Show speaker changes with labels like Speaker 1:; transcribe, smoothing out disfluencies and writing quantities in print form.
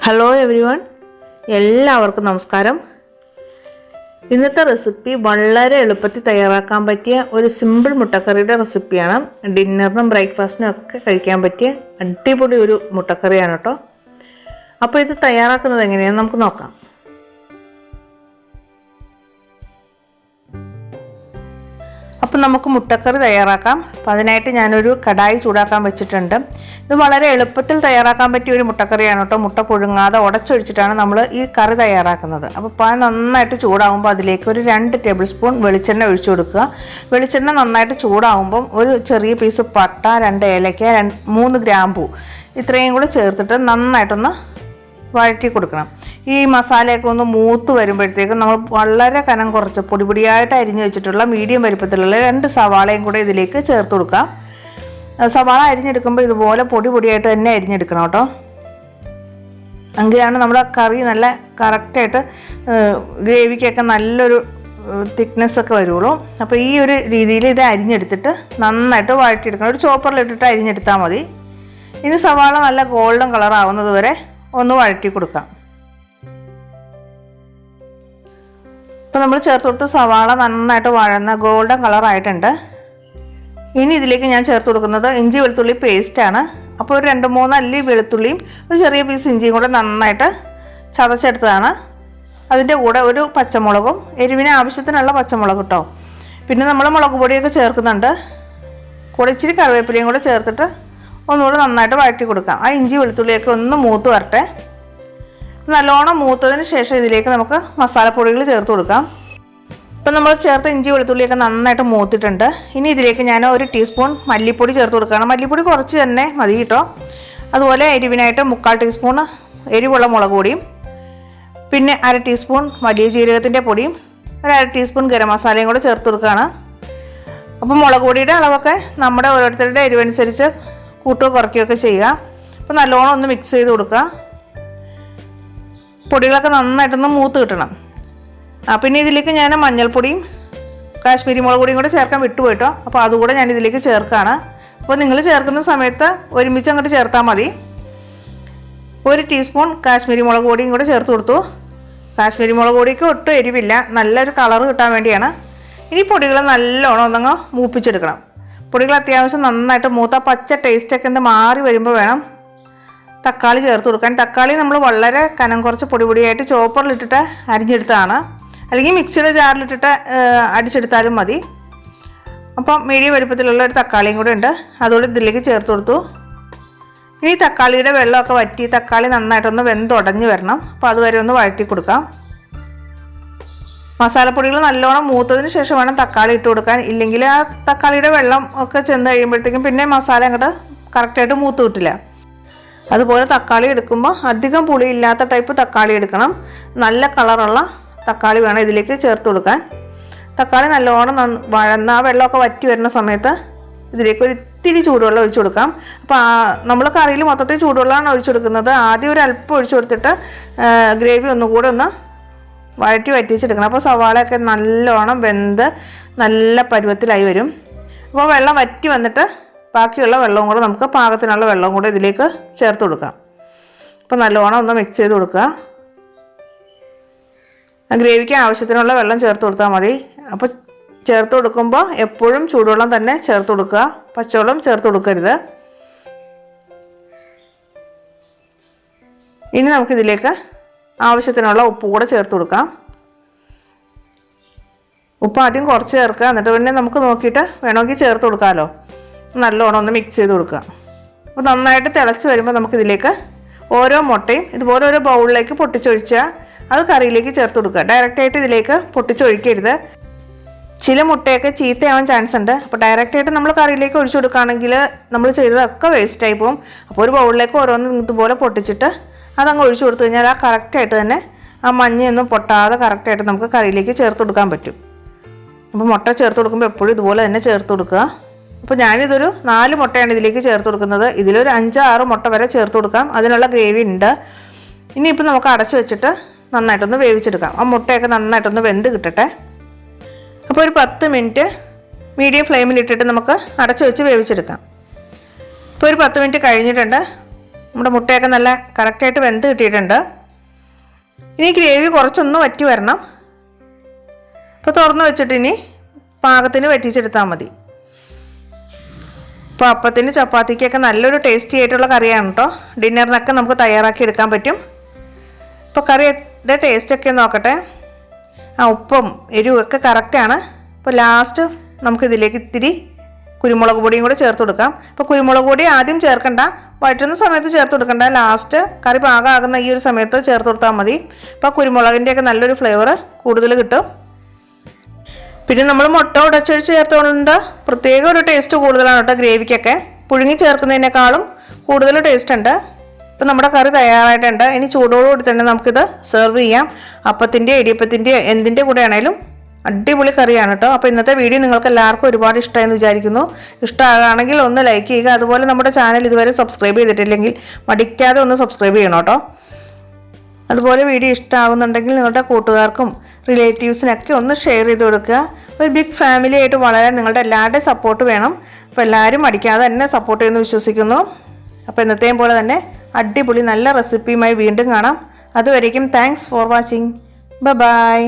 Speaker 1: Hello everyone, എല്ലാവർക്കും നമസ്കാരം. ഇന്നത്തെ റെസിപ്പി വളരെ എളുപ്പത്തിൽ തയ്യാറാക്കാൻ പറ്റിയ ഒരു സിമ്പിൾ മുട്ടക്കറിയുടെ റെസിപ്പിയാണ്. ഡിന്നറിനും ബ്രേക്ക്ഫാസ്റ്റിനും ഒക്കെ കഴിക്കാൻ പറ്റിയ അടിപൊളി ഒരു മുട്ടക്കറിയാണ് കേട്ടോ. അപ്പോൾ ഇത് തയ്യാറാക്കുന്നത് എങ്ങനെയാണെന്ന് നമുക്ക് നോക്കാം. അപ്പോൾ നമുക്ക് മുട്ടക്കറി തയ്യാറാക്കാം. അപ്പോൾ അതിനായിട്ട് ഞാനൊരു കടായി ചൂടാക്കാൻ വെച്ചിട്ടുണ്ട്. ഇത് വളരെ എളുപ്പത്തിൽ തയ്യാറാക്കാൻ പറ്റിയ ഒരു മുട്ടക്കറിയാണ് കേട്ടോ. മുട്ട പുഴുങ്ങാതെ ഉടച്ചൊഴിച്ചിട്ടാണ് നമ്മൾ ഈ കറി തയ്യാറാക്കുന്നത്. അപ്പോൾ പാൻ നന്നായിട്ട് ചൂടാകുമ്പോൾ അതിലേക്ക് ഒരു 2 ടേബിൾ സ്പൂൺ വെളിച്ചെണ്ണ ഒഴിച്ചു കൊടുക്കുക. വെളിച്ചെണ്ണ നന്നായിട്ട് ചൂടാകുമ്പം ഒരു ചെറിയ പീസ് പട്ട, 2 ഏലക്ക, 3 ഗ്രാമ്പൂ ഇത്രയും കൂടെ ചേർത്തിട്ട് നന്നായിട്ടൊന്ന് വഴറ്റി കൊടുക്കണം. ഈ മസാലയൊക്കെ ഒന്ന് മൂത്ത് വരുമ്പോഴത്തേക്കും നമ്മൾ വളരെ കനം കുറച്ച് പൊടിയായിട്ട് അരിഞ്ഞു വെച്ചിട്ടുള്ള മീഡിയം വലിപ്പത്തിലുള്ള 2 സവാളയും കൂടെ ഇതിലേക്ക് ചേർത്ത് കൊടുക്കാം. സവാള അരിഞ്ഞെടുക്കുമ്പോൾ ഇതുപോലെ പൊടിയായിട്ട് തന്നെ അരിഞ്ഞെടുക്കണം കേട്ടോ. എങ്കിലാണ് നമ്മുടെ കറി നല്ല കറക്റ്റായിട്ട് ഗ്രേവിക്കൊക്കെ നല്ലൊരു തിക്നെസ്സൊക്കെ വരുള്ളൂ. അപ്പോൾ ഈ ഒരു രീതിയിൽ ഇത് അരിഞ്ഞെടുത്തിട്ട് നന്നായിട്ട് വഴറ്റിയെടുക്കണം. ഒരു ചോപ്പറിലിട്ടിട്ട് അരിഞ്ഞെടുത്താൽ മതി. ഇനി സവാള നല്ല ഗോൾഡൻ കളർ ആവുന്നത് വരെ ഒന്ന് വഴറ്റി കൊടുക്കാം. ഇപ്പോൾ നമ്മൾ ചേർത്ത് കൊടുത്ത് സവാള നന്നായിട്ട് വഴന്ന ഗോൾഡൻ കളറായിട്ടുണ്ട്. ഇനി ഇതിലേക്ക് ഞാൻ ചേർത്ത് കൊടുക്കുന്നത് ഇഞ്ചി വെളുത്തുള്ളി പേസ്റ്റാണ്. അപ്പോൾ ഒരു 2-3 അല്ലി വെളുത്തുള്ളിയും ഒരു ചെറിയ പീസ് ഇഞ്ചിയും കൂടെ നന്നായിട്ട് ചതച്ചെടുത്തതാണ്. അതിൻ്റെ കൂടെ ഒരു പച്ചമുളകും, എരിവിന് ആവശ്യത്തിനുള്ള പച്ചമുളക് കേട്ടോ. പിന്നെ നമ്മൾ മുളക് പൊടിയൊക്കെ ചേർക്കുന്നുണ്ട്. കൂടെ ഇച്ചിരി കറിവേപ്പിലയും കൂടെ ചേർത്തിട്ട് ഒന്നുകൂടെ നന്നായിട്ട് വഴറ്റി കൊടുക്കാം. ആ ഇഞ്ചി വെളുത്തുള്ളിയൊക്കെ ഒന്ന് മൂത്ത് വരട്ടെ. നല്ലോണം മൂത്തതിന് ശേഷം ഇതിലേക്ക് നമുക്ക് മസാലപ്പൊടികൾ ചേർത്ത് കൊടുക്കാം. ഇപ്പം നമ്മൾ ചേർത്ത ഇഞ്ചി വെളുത്തുള്ളിയൊക്കെ നന്നായിട്ട് മൂത്തിട്ടുണ്ട്. ഇനി ഇതിലേക്ക് ഞാൻ 1 ടീസ്പൂൺ മല്ലിപ്പൊടി ചേർത്ത് കൊടുക്കുകയാണ്. മല്ലിപ്പൊടി കുറച്ച് തന്നെ മതി കേട്ടോ. അതുപോലെ എരിവിനായിട്ട് 3/4 ടീസ്പൂൺ എരിവുള്ള മുളക് പൊടിയും, പിന്നെ 1/2 ടീസ്പൂൺ വലിയ ജീരകത്തിൻ്റെ പൊടിയും, ഒരു 1/2 ടീസ്പൂൺ ഗരം മസാലയും കൂടെ ചേർത്ത് കൊടുക്കുകയാണ്. അപ്പോൾ മുളക് പൊടിയുടെ അളവൊക്കെ നമ്മുടെ ഓരോരുത്തരുടെ എരിവനുസരിച്ച് കൂട്ടുകയോ കുറയ്ക്കുകയൊക്കെ ചെയ്യുക. അപ്പോൾ നല്ലോണം ഒന്ന് മിക്സ് ചെയ്ത് കൊടുക്കുക. പൊടികളൊക്കെ നന്നായിട്ടൊന്ന് മൂത്ത് കിട്ടണം. പിന്നെ ഇതിലേക്ക് ഞാൻ മഞ്ഞൾപ്പൊടിയും കാശ്മീരി മുളക് പൊടിയും കൂടെ ചേർക്കാൻ വിട്ടുപോയിട്ടോ. അപ്പോൾ അതുകൂടെ ഞാൻ ഇതിലേക്ക് ചേർക്കുകയാണ്. അപ്പോൾ നിങ്ങൾ ചേർക്കുന്ന സമയത്ത് ഒരുമിച്ച് അങ്ങോട്ട് ചേർത്താൽ മതി. 1 ടീസ്പൂൺ കാശ്മീരി മുളക് പൊടിയും കൂടെ ചേർത്ത് കൊടുത്തു. കാശ്മീരി മുളക് പൊടിക്ക് ഒട്ടും എരിവില്ല, നല്ലൊരു കളർ കിട്ടാൻ വേണ്ടിയാണ്. ഇനി പൊടികൾ നല്ലോണം ഒന്നങ്ങ് മൂപ്പിച്ചെടുക്കണം. പൊടികൾ അത്യാവശ്യം നന്നായിട്ട് മൂത്ത പച്ച ടേസ്റ്റൊക്കെ ഒന്ന് മാറി വരുമ്പോൾ വേണം തക്കാളി ചേർത്ത് കൊടുക്കാൻ. തക്കാളി നമ്മൾ വളരെ കനം കുറച്ച് പൊടിയായിട്ട് ചോപ്പറിലിട്ടിട്ട് അരിഞ്ഞെടുത്തതാണ്, അല്ലെങ്കിൽ മിക്സിയുടെ ജാറിലിട്ടിട്ട് അടിച്ചെടുത്താലും മതി. അപ്പം മീഡിയം വലുപ്പത്തിലുള്ള ഒരു തക്കാളിയും കൂടെ ഉണ്ട്, അതുകൊണ്ട് ഇതിലേക്ക് ചേർത്ത് കൊടുത്തു. ഇനി തക്കാളിയുടെ വെള്ളമൊക്കെ വറ്റി തക്കാളി നന്നായിട്ടൊന്ന് വെന്തുടഞ്ഞ് വരണം. അപ്പോൾ അതുവരെ ഒന്ന് വഴറ്റി കൊടുക്കാം. മസാലപ്പൊടികൾ നല്ലോണം മൂത്തതിന് ശേഷം വേണം തക്കാളി ഇട്ട് കൊടുക്കാൻ. ഇല്ലെങ്കിൽ ആ തക്കാളിയുടെ വെള്ളം ഒക്കെ ചെന്ന് കഴിയുമ്പോഴത്തേക്കും പിന്നെ മസാല അങ്ങോട്ട് കറക്റ്റായിട്ട് മൂത്ത് കിട്ടില്ല. അതുപോലെ തക്കാളി എടുക്കുമ്പോൾ അധികം പുളിയില്ലാത്ത ടൈപ്പ് തക്കാളി എടുക്കണം. നല്ല കളറുള്ള തക്കാളി വേണം ഇതിലേക്ക് ചേർത്ത് കൊടുക്കാൻ. തക്കാളി നല്ലോണം വഴന്ന് ആ വെള്ളമൊക്കെ വറ്റി വരുന്ന സമയത്ത് ഇതിലേക്ക് ഒരു ഇത്തിരി ചൂടുവെള്ളം ഒഴിച്ചു കൊടുക്കാം. അപ്പോൾ നമ്മൾ കറിയിൽ മൊത്തത്തിൽ ചൂടുവെള്ളമാണ് ഒഴിച്ചു കൊടുക്കുന്നത്. ആദ്യം ഒരു അല്പം ഒഴിച്ചു കൊടുത്തിട്ട് ഗ്രേവി ഒന്നുകൂടെ ഒന്ന് വറ്റിച്ചെടുക്കണം. അപ്പോൾ സവാളയൊക്കെ നല്ലോണം വെന്ത് നല്ല പരുവത്തിലായി വരും. അപ്പോൾ വെള്ളം വറ്റി വന്നിട്ട് ബാക്കിയുള്ള വെള്ളവും കൂടെ നമുക്ക് പാകത്തിനുള്ള വെള്ളവും കൂടെ ഇതിലേക്ക് ചേർത്ത് കൊടുക്കാം. അപ്പോൾ നല്ലോണം ഒന്ന് മിക്സ് ചെയ്ത് കൊടുക്കുക. ഗ്രേവിക്ക് ആവശ്യത്തിനുള്ള വെള്ളം ചേർത്ത് കൊടുത്താൽ മതി. അപ്പോൾ ചേർത്ത് കൊടുക്കുമ്പോൾ എപ്പോഴും ചൂടുവെള്ളം തന്നെ ചേർത്ത് കൊടുക്കുക, പച്ചവെള്ളം ചേർത്ത് കൊടുക്കരുത്. ഇനി നമുക്കിതിലേക്ക് ആവശ്യത്തിനുള്ള ഉപ്പ് കൂടെ ചേർത്ത് കൊടുക്കാം. ഉപ്പ് ആദ്യം കുറച്ച് ചേർക്കുക, എന്നിട്ട് പിന്നെ നമുക്ക് നോക്കിയിട്ട് വേണമെങ്കിൽ ചേർത്ത് കൊടുക്കാമല്ലോ. നല്ലോണം ഒന്ന് മിക്സ് ചെയ്ത് കൊടുക്കുക. അപ്പോൾ നന്നായിട്ട് തിളച്ച് വരുമ്പോൾ നമുക്കിതിലേക്ക് ഓരോ മുട്ടയും ഇതുപോലെ ഒരു ബൗളിലേക്ക് പൊട്ടിച്ചൊഴിച്ചാൽ അത് കറിയിലേക്ക് ചേർത്ത് കൊടുക്കുക. ഡയറക്റ്റായിട്ട് ഇതിലേക്ക് പൊട്ടിച്ചൊഴിക്കരുത്. ചില മുട്ടയൊക്കെ ചീത്തയാവാൻ ചാൻസ് ഉണ്ട്. അപ്പോൾ ഡയറക്റ്റായിട്ട് നമ്മൾ കറിയിലേക്ക് ഒഴിച്ചു കൊടുക്കുകയാണെങ്കിൽ നമ്മൾ ചെയ്തതൊക്കെ വേസ്റ്റായി പോകും. അപ്പോൾ ഒരു ബൗളിലേക്ക് ഓരോന്നും ഇതുപോലെ പൊട്ടിച്ചിട്ട് അതങ്ങ് ഒഴിച്ചു കൊടുത്തു കഴിഞ്ഞാൽ ആ കറക്റ്റായിട്ട് തന്നെ ആ മഞ്ഞയൊന്നും പൊട്ടാതെ കറക്റ്റായിട്ട് നമുക്ക് കറിയിലേക്ക് ചേർത്ത് കൊടുക്കാൻ പറ്റും. അപ്പോൾ മുട്ട ചേർത്ത് കൊടുക്കുമ്പോൾ എപ്പോഴും ഇതുപോലെ തന്നെ ചേർത്ത് കൊടുക്കുക. അപ്പോൾ ഞാനിതൊരു 4 മുട്ടയാണ് ഇതിലേക്ക് ചേർത്ത് കൊടുക്കുന്നത്. ഇതിലൊരു 5-6 മുട്ട വരെ ചേർത്ത് കൊടുക്കാം, അതിനുള്ള ഗ്രേവി ഉണ്ട്. ഇനിയിപ്പോൾ നമുക്ക് അടച്ചു വെച്ചിട്ട് നന്നായിട്ടൊന്ന് വേവിച്ചെടുക്കാം. ആ മുട്ടയൊക്കെ നന്നായിട്ടൊന്ന് വെന്ത് കിട്ടട്ടെ. അപ്പോൾ ഒരു 10 മിനിറ്റ് മീഡിയം ഫ്ലെയിമിലിട്ടിട്ട് നമുക്ക് അടച്ചു വെച്ച് വേവിച്ചെടുക്കാം. ഇപ്പോൾ ഒരു 10 മിനിറ്റ് കഴിഞ്ഞിട്ടുണ്ട്. നമ്മുടെ മുട്ടയൊക്കെ നല്ല കറക്റ്റായിട്ട് വെന്ത് കിട്ടിയിട്ടുണ്ട്. ഇനി ഗ്രേവി കുറച്ചൊന്ന് വറ്റി വരണം. ഇപ്പോൾ തുറന്ന് വെച്ചിട്ട് ഇനി പാകത്തിന് വറ്റിച്ചെടുത്താൽ മതി. ഇപ്പോൾ അപ്പത്തിന് ചപ്പാത്തിക്കൊക്കെ നല്ലൊരു ടേസ്റ്റി ആയിട്ടുള്ള കറിയാണ് കേട്ടോ. ഡിന്നറിനൊക്കെ നമുക്ക് തയ്യാറാക്കി എടുക്കാൻ പറ്റും. ഇപ്പോൾ കറിയുടെ ടേസ്റ്റൊക്കെ നോക്കട്ടെ. ഉപ്പും എരിവൊക്കെ കറക്റ്റാണ്. ഇപ്പോൾ ലാസ്റ്റ് നമുക്കിതിലേക്ക് ഇത്തിരി കുരുമുളക് പൊടിയും കൂടെ ചേർത്ത് കൊടുക്കാം. ഇപ്പോൾ കുരുമുളക് പൊടി ആദ്യം ചേർക്കണ്ട, വഴറ്റുന്ന സമയത്ത് ചേർത്ത് കൊടുക്കണ്ട, ലാസ്റ്റ് കറി പാകമാകുന്ന ഈ ഒരു സമയത്ത് ചേർത്ത് കൊടുത്താൽ മതി. അപ്പോൾ കുരുമുളകിൻ്റെയൊക്കെ നല്ലൊരു ഫ്ലേവർ കൂടുതൽ കിട്ടും. പിന്നെ നമ്മൾ മുട്ട ഉടച്ചൊഴിച്ച് ചേർത്തുകൊണ്ട് പ്രത്യേക ഒരു ടേസ്റ്റ് കൂടുതലാണ് കേട്ടോ ഗ്രേവിക്കൊക്കെ. പുഴുങ്ങി ചേർക്കുന്നതിനേക്കാളും കൂടുതൽ ടേസ്റ്റ് ഉണ്ട്. ഇപ്പം നമ്മുടെ കറി തയ്യാറായിട്ടുണ്ട്. ഇനി ചൂടോടുകൂടി തന്നെ നമുക്കിത് സെർവ് ചെയ്യാം. അപ്പത്തിൻ്റെ ഇടിയപ്പത്തിൻ്റെ എന്തിൻ്റെ കൂടെ ആണെങ്കിലും അടിപൊളി കറിയാണ് കേട്ടോ. അപ്പോൾ ഇന്നത്തെ വീഡിയോ നിങ്ങൾക്ക് എല്ലാവർക്കും ഒരുപാട് ഇഷ്ടമായെന്ന് വിചാരിക്കുന്നു. ഇഷ്ടമാകുകയാണെങ്കിൽ ഒന്ന് ലൈക്ക് ചെയ്യുക. അതുപോലെ നമ്മുടെ ചാനൽ ഇതുവരെ സബ്സ്ക്രൈബ് ചെയ്തിട്ടില്ലെങ്കിൽ മടിക്കാതെ ഒന്ന് സബ്സ്ക്രൈബ് ചെയ്യണം കേട്ടോ. അതുപോലെ വീഡിയോ ഇഷ്ടമാകുന്നുണ്ടെങ്കിൽ നിങ്ങളുടെ കൂട്ടുകാർക്കും റിലേറ്റീവ്സിനൊക്കെ ഒന്ന് ഷെയർ ചെയ്ത് കൊടുക്കുക. ഒരു ബിഗ് ഫാമിലി ആയിട്ട് വളരാൻ നിങ്ങളുടെ എല്ലാവരുടെയും സപ്പോർട്ട് വേണം. അപ്പോൾ എല്ലാവരും മടിക്കാതെ തന്നെ സപ്പോർട്ട് ചെയ്യുമെന്ന് വിശ്വസിക്കുന്നു. അപ്പോൾ ഇന്നത്തെയും പോലെ തന്നെ അടിപൊളി നല്ല റെസിപ്പിയുമായി വീണ്ടും കാണാം. അതുവരേക്കും താങ്ക്സ് ഫോർ വാച്ചിങ്. ബൈ.